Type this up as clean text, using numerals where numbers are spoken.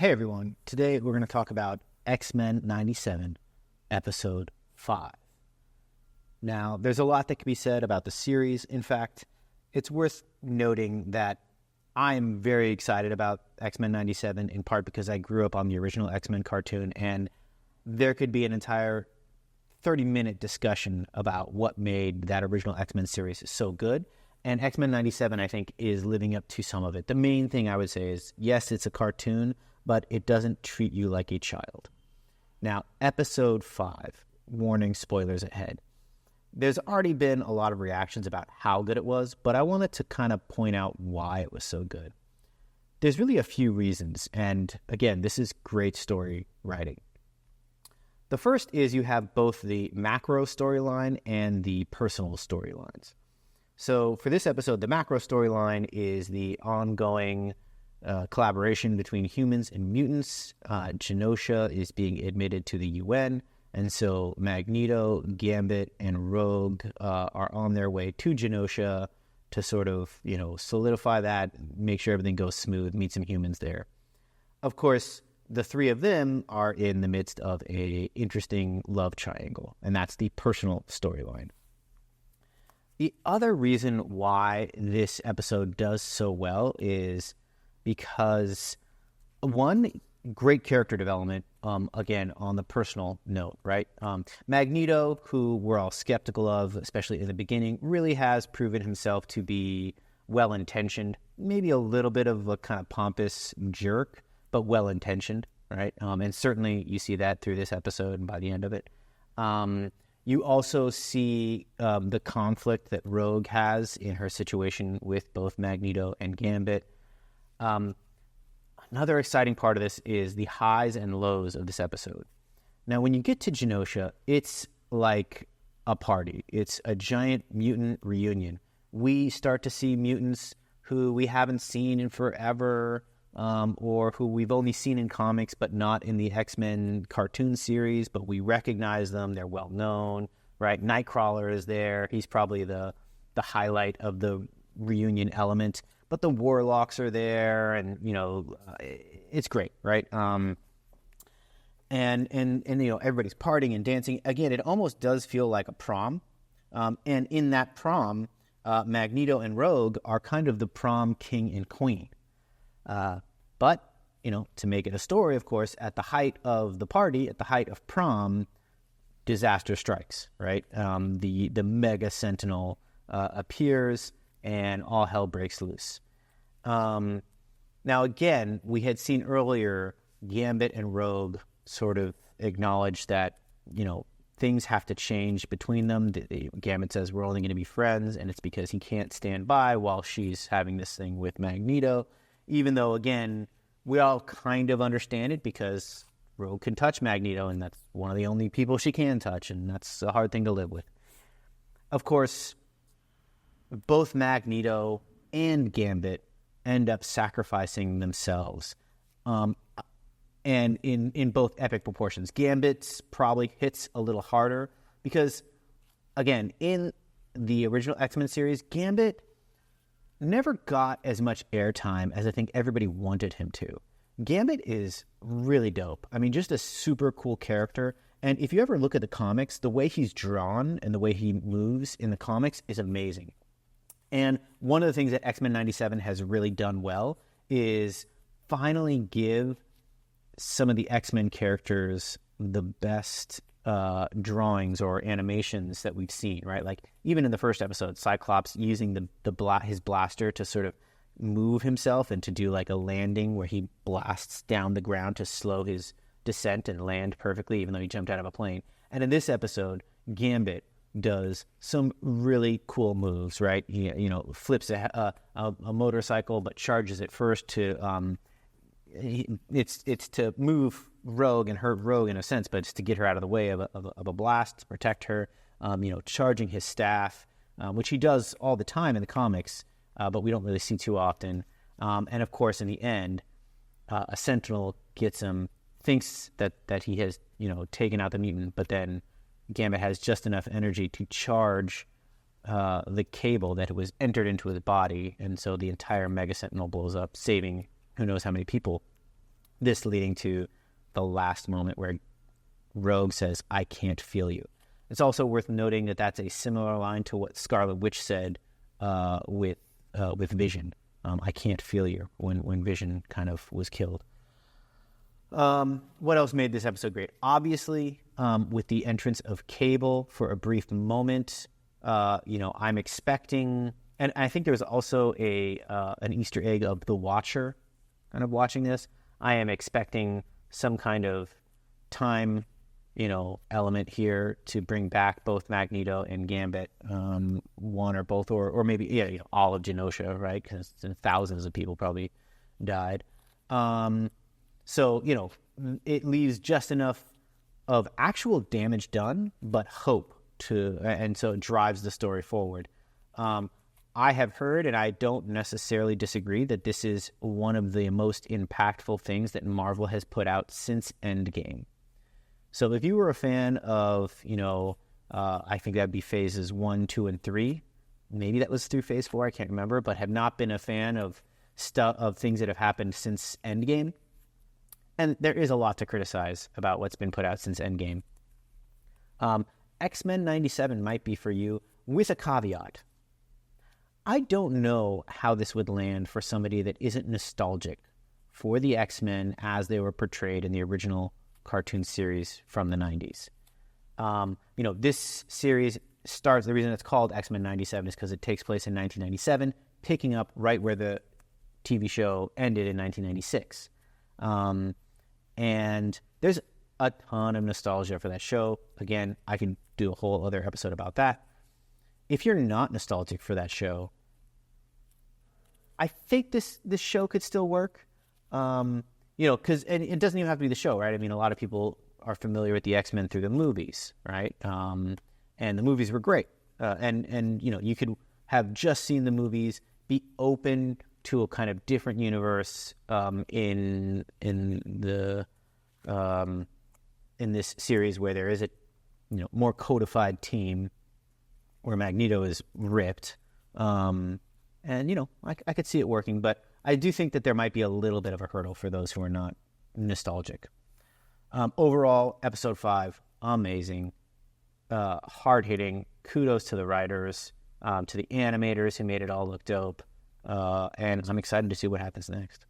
Hey everyone, today we're going to talk about X-Men 97, Episode 5. Now, there's a lot that can be said about the series. In fact, it's worth noting that I'm very excited about X-Men 97, in part because I grew up on the original X-Men cartoon, and there could be an entire 30-minute discussion about what made that original X-Men series so good. And X-Men 97, I think, is living up to some of it. The main thing I would say is, yes, it's a cartoon, but it doesn't treat you like a child. Now, Episode 5, warning, spoilers ahead. There's already been a lot of reactions about how good it was, but I wanted to kind of point out why it was so good. There's really a few reasons, and again, this is great story writing. The first is you have both the macro storyline and the personal storylines. So for this episode, the macro storyline is the ongoing collaboration between humans and mutants. Genosha is being admitted to the UN, and so Magneto, Gambit, and Rogue are on their way to Genosha to sort of, solidify that, make sure everything goes smooth, meet some humans there. Of course, the three of them are in the midst of a interesting love triangle, and that's the personal storyline. The other reason why this episode does so well is because, one, great character development, again, on the personal note, right? Magneto, who we're all skeptical of, especially in the beginning, really has proven himself to be well-intentioned, maybe a little bit of a kind of pompous jerk, but well-intentioned, right? And certainly you see that through this episode and by the end of it. You also see the conflict that Rogue has in her situation with both Magneto and Gambit. Another exciting part of this is the highs and lows of this episode. Now, when you get to Genosha, it's like a party. It's a giant mutant reunion. We start to see mutants who we haven't seen in forever, or who we've only seen in comics but not in the X-Men cartoon series, but we recognize them. They're well known, right? Nightcrawler is there. He's probably the highlight of the reunion element. But the Warlocks are there, and it's great, right? And everybody's partying and dancing. Again, it almost does feel like a prom. And in that prom, Magneto and Rogue are kind of the prom king and queen. But to make it a story, of course, at the height of the party, at the height of prom, disaster strikes, right? The Mega Sentinel appears, and all hell breaks loose. Now, again, we had seen earlier Gambit and Rogue sort of acknowledge that, things have to change between them. Gambit says we're only going to be friends, and it's because he can't stand by while she's having this thing with Magneto, even though, again, we all kind of understand it because Rogue can touch Magneto, and that's one of the only people she can touch, and that's a hard thing to live with. Of course, both Magneto and Gambit end up sacrificing themselves, and in both epic proportions. Gambit's probably hits a little harder because, again, in the original X-Men series, Gambit never got as much airtime as I think everybody wanted him to. Gambit is really dope. I mean, just a super cool character. And if you ever look at the comics, the way he's drawn and the way he moves in the comics is amazing. And one of the things that X-Men 97 has really done well is finally give some of the X-Men characters the best drawings or animations that we've seen, right? Like even in the first episode, Cyclops using his blaster to sort of move himself and to do like a landing where he blasts down the ground to slow his descent and land perfectly, even though he jumped out of a plane. And in this episode, Gambit does some really cool moves, right? He, flips a motorcycle, but charges it first to, it's to move Rogue and hurt Rogue in a sense, but it's to get her out of the way of a blast, to protect her, charging his staff, which he does all the time in the comics, but we don't really see too often. And of course, in the end, a Sentinel gets him, thinks that he has, taken out the mutant, but then Gambit has just enough energy to charge the cable that was entered into his body, and so the entire Mega Sentinel blows up, saving who knows how many people. This leading to the last moment where Rogue says, "I can't feel you." It's also worth noting that that's a similar line to what Scarlet Witch said with Vision. "I can't feel you," when Vision kind of was killed. What else made this episode great? Obviously, with the entrance of Cable for a brief moment, I'm expecting, and I think there was also an Easter egg of the Watcher kind of watching this. I am expecting some kind of time, element here to bring back both Magneto and Gambit, one or both, or maybe all of Genosha, right? Because thousands of people probably died. So it leaves just enough of actual damage done, but hope and so it drives the story forward. I have heard, and I don't necessarily disagree, that this is one of the most impactful things that Marvel has put out since Endgame. So if you were a fan of, I think that'd be phases 1, 2, and 3. Maybe that was through phase 4, I can't remember, but have not been a fan of things that have happened since Endgame. And there is a lot to criticize about what's been put out since Endgame. X-Men 97 might be for you, with a caveat. I don't know how this would land for somebody that isn't nostalgic for the X-Men as they were portrayed in the original cartoon series from the 90s. This series starts, the reason it's called X-Men 97 is because it takes place in 1997, picking up right where the TV show ended in 1996. And there's a ton of nostalgia for that show. Again, I can do a whole other episode about that. If you're not nostalgic for that show, I think this show could still work. Because it doesn't even have to be the show, right? I mean, a lot of people are familiar with the X-Men through the movies, right? And the movies were great. And you could have just seen the movies, be open to a kind of different universe in this series where there is a more codified team where Magneto is ripped, and I could see it working, but I do think that there might be a little bit of a hurdle for those who are not nostalgic. Overall, episode 5, amazing, hard hitting. Kudos to the writers, to the animators who made it all look dope. And I'm excited to see what happens next.